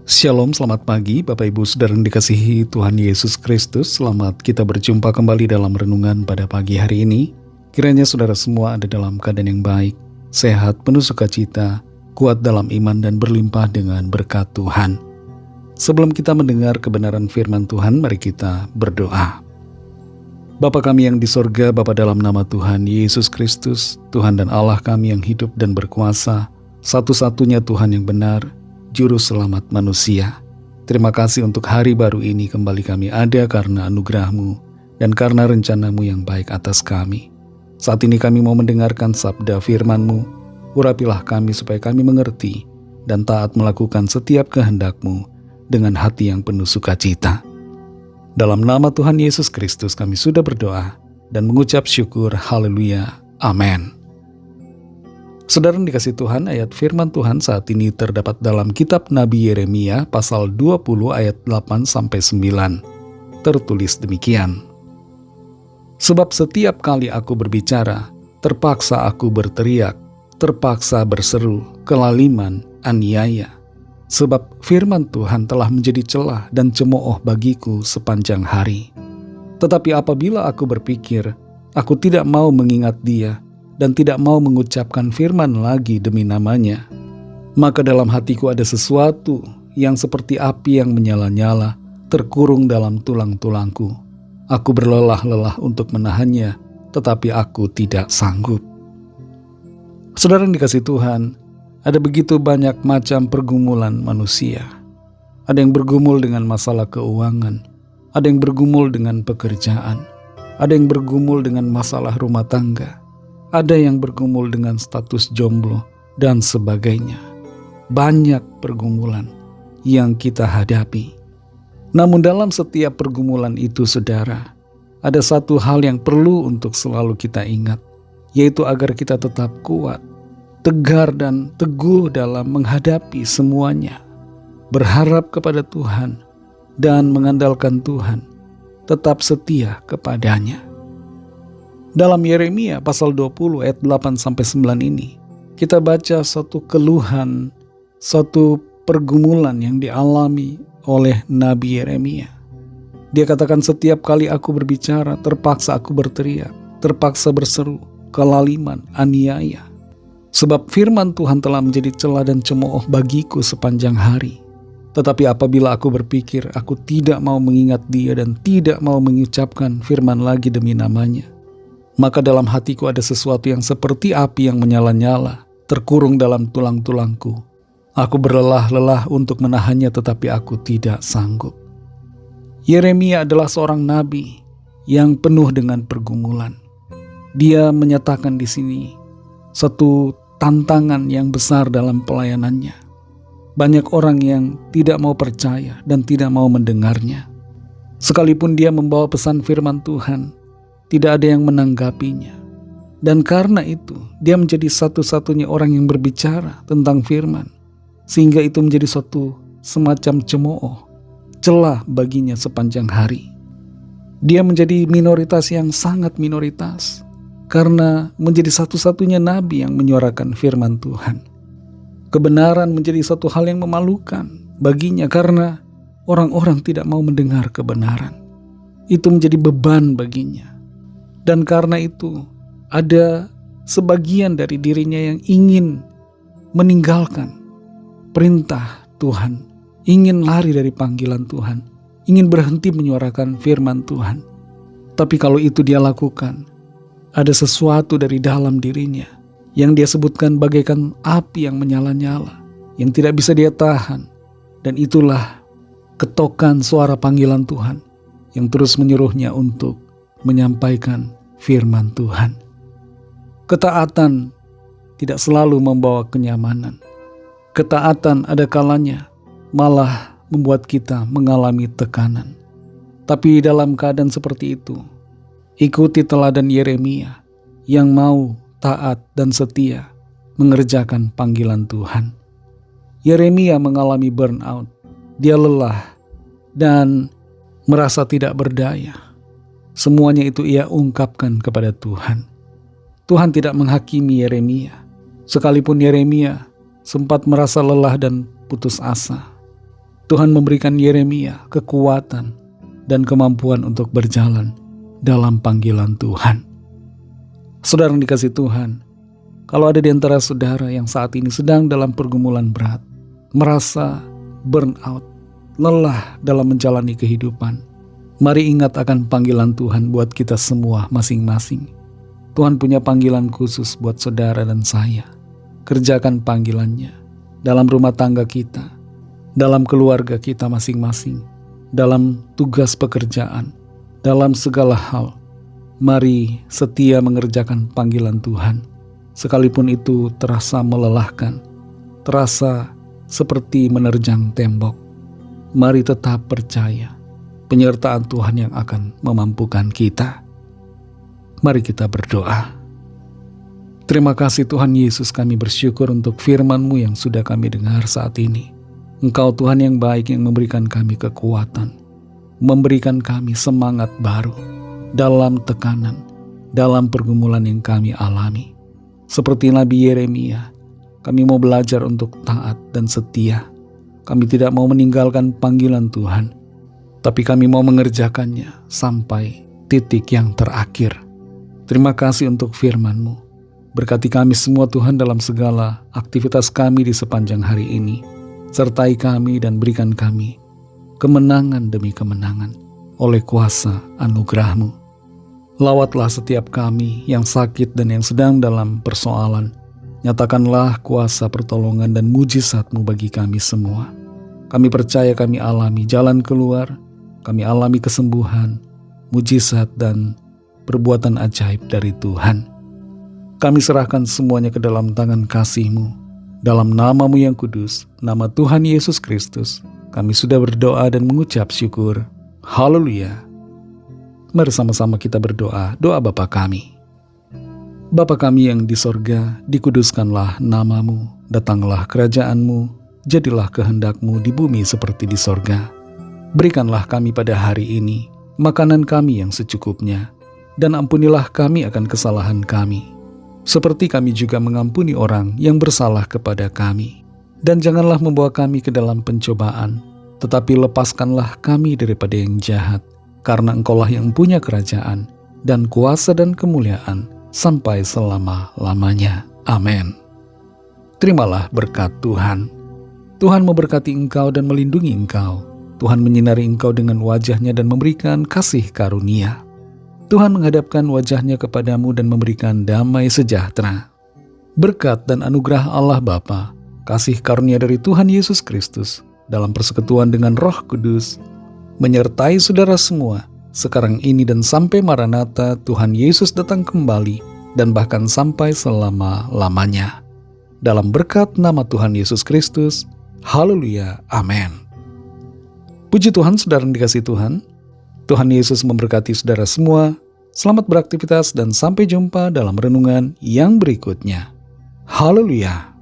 Shalom, selamat pagi Bapak Ibu Saudara yang dikasihi Tuhan Yesus Kristus. Selamat kita berjumpa kembali dalam renungan pada pagi hari ini. Kiranya saudara semua ada dalam keadaan yang baik, sehat, penuh sukacita, kuat dalam iman dan berlimpah dengan berkat Tuhan. Sebelum kita mendengar kebenaran firman Tuhan, mari kita berdoa. Bapa kami yang di sorga, Bapa dalam nama Tuhan Yesus Kristus, Tuhan dan Allah kami yang hidup dan berkuasa, satu-satunya Tuhan yang benar, Juru Selamat manusia. Terima kasih untuk hari baru ini kembali kami ada karena anugerah-Mu dan karena rencana-Mu yang baik atas kami. Saat ini kami mau mendengarkan sabda firman-Mu. Urapilah kami supaya kami mengerti dan taat melakukan setiap kehendak-Mu dengan hati yang penuh sukacita. Dalam nama Tuhan Yesus Kristus kami sudah berdoa dan mengucap syukur. Haleluya. Amin. Saudara yang dikasih Tuhan, ayat firman Tuhan saat ini terdapat dalam kitab Nabi Yeremia pasal 20 ayat 8-9. Tertulis demikian. Sebab setiap kali aku berbicara, terpaksa aku berteriak, terpaksa berseru, kelaliman, aniaya. Sebab firman Tuhan telah menjadi celah dan cemooh bagiku sepanjang hari. Tetapi apabila aku berpikir, aku tidak mau mengingat Dia, dan tidak mau mengucapkan firman lagi demi namanya, maka dalam hatiku ada sesuatu yang seperti api yang menyala-nyala, terkurung dalam tulang-tulangku. Aku berlelah-lelah untuk menahannya, tetapi aku tidak sanggup. Saudara yang dikasih Tuhan, ada begitu banyak macam pergumulan manusia. Ada yang bergumul dengan masalah keuangan, ada yang bergumul dengan pekerjaan, ada yang bergumul dengan masalah rumah tangga, ada yang bergumul dengan status jomblo, dan sebagainya. Banyak pergumulan yang kita hadapi. Namun dalam setiap pergumulan itu, saudara, ada satu hal yang perlu untuk selalu kita ingat, yaitu agar kita tetap kuat, tegar dan teguh dalam menghadapi semuanya. Berharap kepada Tuhan dan mengandalkan Tuhan, tetap setia kepadanya. Dalam Yeremia pasal 20 ayat 8-9 ini, kita baca satu keluhan, satu pergumulan yang dialami oleh Nabi Yeremia. Dia katakan, setiap kali aku berbicara, terpaksa aku berteriak, terpaksa berseru, kelaliman, aniaya. Sebab firman Tuhan telah menjadi celah dan cemooh bagiku sepanjang hari. Tetapi apabila aku berpikir, aku tidak mau mengingat Dia dan tidak mau mengucapkan firman lagi demi namanya, maka dalam hatiku ada sesuatu yang seperti api yang menyala-nyala, terkurung dalam tulang-tulangku. Aku berlelah-lelah untuk menahannya, tetapi aku tidak sanggup. Yeremia adalah seorang nabi yang penuh dengan pergumulan. Dia menyatakan di sini satu tantangan yang besar dalam pelayanannya. Banyak orang yang tidak mau percaya dan tidak mau mendengarnya. Sekalipun dia membawa pesan firman Tuhan, tidak ada yang menanggapinya. Dan karena itu, dia menjadi satu-satunya orang yang berbicara tentang firman. Sehingga itu menjadi suatu semacam cemooh, celah baginya sepanjang hari. Dia menjadi minoritas yang sangat minoritas, karena menjadi satu-satunya nabi yang menyuarakan firman Tuhan. Kebenaran menjadi satu hal yang memalukan baginya, karena orang-orang tidak mau mendengar kebenaran. Itu menjadi beban baginya. Dan karena itu, ada sebagian dari dirinya yang ingin meninggalkan perintah Tuhan, ingin lari dari panggilan Tuhan, ingin berhenti menyuarakan firman Tuhan. Tapi kalau itu dia lakukan, ada sesuatu dari dalam dirinya yang dia sebutkan bagaikan api yang menyala-nyala, yang tidak bisa dia tahan. Dan itulah ketokan suara panggilan Tuhan yang terus menyuruhnya untuk menyampaikan firman Tuhan. Ketaatan tidak selalu membawa kenyamanan. Ketaatan ada kalanya malah membuat kita mengalami tekanan. Tapi dalam keadaan seperti itu, ikuti teladan Yeremia yang mau taat dan setia mengerjakan panggilan Tuhan. Yeremia mengalami burnout. Dia lelah dan merasa tidak berdaya. Semuanya itu ia ungkapkan kepada Tuhan. Tuhan tidak menghakimi Yeremia. Sekalipun Yeremia sempat merasa lelah dan putus asa. Tuhan memberikan Yeremia kekuatan dan kemampuan untuk berjalan dalam panggilan Tuhan. Saudara yang dikasihi Tuhan, kalau ada di antara saudara yang saat ini sedang dalam pergumulan berat, merasa burnout, lelah dalam menjalani kehidupan, mari ingat akan panggilan Tuhan buat kita semua masing-masing. Tuhan punya panggilan khusus buat saudara dan saya. Kerjakan panggilannya dalam rumah tangga kita, dalam keluarga kita masing-masing, dalam tugas pekerjaan, dalam segala hal. Mari setia mengerjakan panggilan Tuhan, sekalipun itu terasa melelahkan, terasa seperti menerjang tembok. Mari tetap percaya penyertaan Tuhan yang akan memampukan kita. Mari kita berdoa. Terima kasih Tuhan Yesus, kami bersyukur untuk firman-Mu yang sudah kami dengar saat ini. Engkau Tuhan yang baik yang memberikan kami kekuatan, memberikan kami semangat baru dalam tekanan, dalam pergumulan yang kami alami. Seperti Nabi Yeremia, kami mau belajar untuk taat dan setia. Kami tidak mau meninggalkan panggilan Tuhan, tapi kami mau mengerjakannya sampai titik yang terakhir. Terima kasih untuk firman-Mu. Berkati kami semua Tuhan dalam segala aktivitas kami di sepanjang hari ini. Sertai kami dan berikan kami kemenangan demi kemenangan oleh kuasa anugerah-Mu. Lawatlah setiap kami yang sakit dan yang sedang dalam persoalan. Nyatakanlah kuasa pertolongan dan mujizat-Mu bagi kami semua. Kami percaya kami alami jalan keluar, kami alami kesembuhan, mujizat dan perbuatan ajaib dari Tuhan. Kami serahkan semuanya ke dalam tangan kasih-Mu. Dalam nama-Mu yang kudus, nama Tuhan Yesus Kristus, kami sudah berdoa dan mengucap syukur. Haleluya. Mari sama-sama kita berdoa, doa Bapa kami. Bapa kami yang di sorga, dikuduskanlah nama-Mu, datanglah kerajaan-Mu, jadilah kehendak-Mu di bumi seperti di sorga. Berikanlah kami pada hari ini makanan kami yang secukupnya, dan ampunilah kami akan kesalahan kami, seperti kami juga mengampuni orang yang bersalah kepada kami. Dan janganlah membawa kami ke dalam pencobaan, tetapi lepaskanlah kami daripada yang jahat, karena Engkaulah yang punya kerajaan, dan kuasa dan kemuliaan, sampai selama-lamanya. Amin. Terimalah berkat Tuhan. Tuhan memberkati engkau dan melindungi engkau. Tuhan menyinari engkau dengan wajah-Nya dan memberikan kasih karunia. Tuhan menghadapkan wajah-Nya kepadamu dan memberikan damai sejahtera. Berkat dan anugerah Allah Bapa, kasih karunia dari Tuhan Yesus Kristus, dalam persekutuan dengan Roh Kudus, menyertai saudara semua, sekarang ini dan sampai Maranatha Tuhan Yesus datang kembali, dan bahkan sampai selama-lamanya. Dalam berkat nama Tuhan Yesus Kristus, haleluya, amin. Puji Tuhan, saudara yang dikasihi Tuhan. Tuhan Yesus memberkati saudara semua. Selamat beraktivitas dan sampai jumpa dalam renungan yang berikutnya. Haleluya.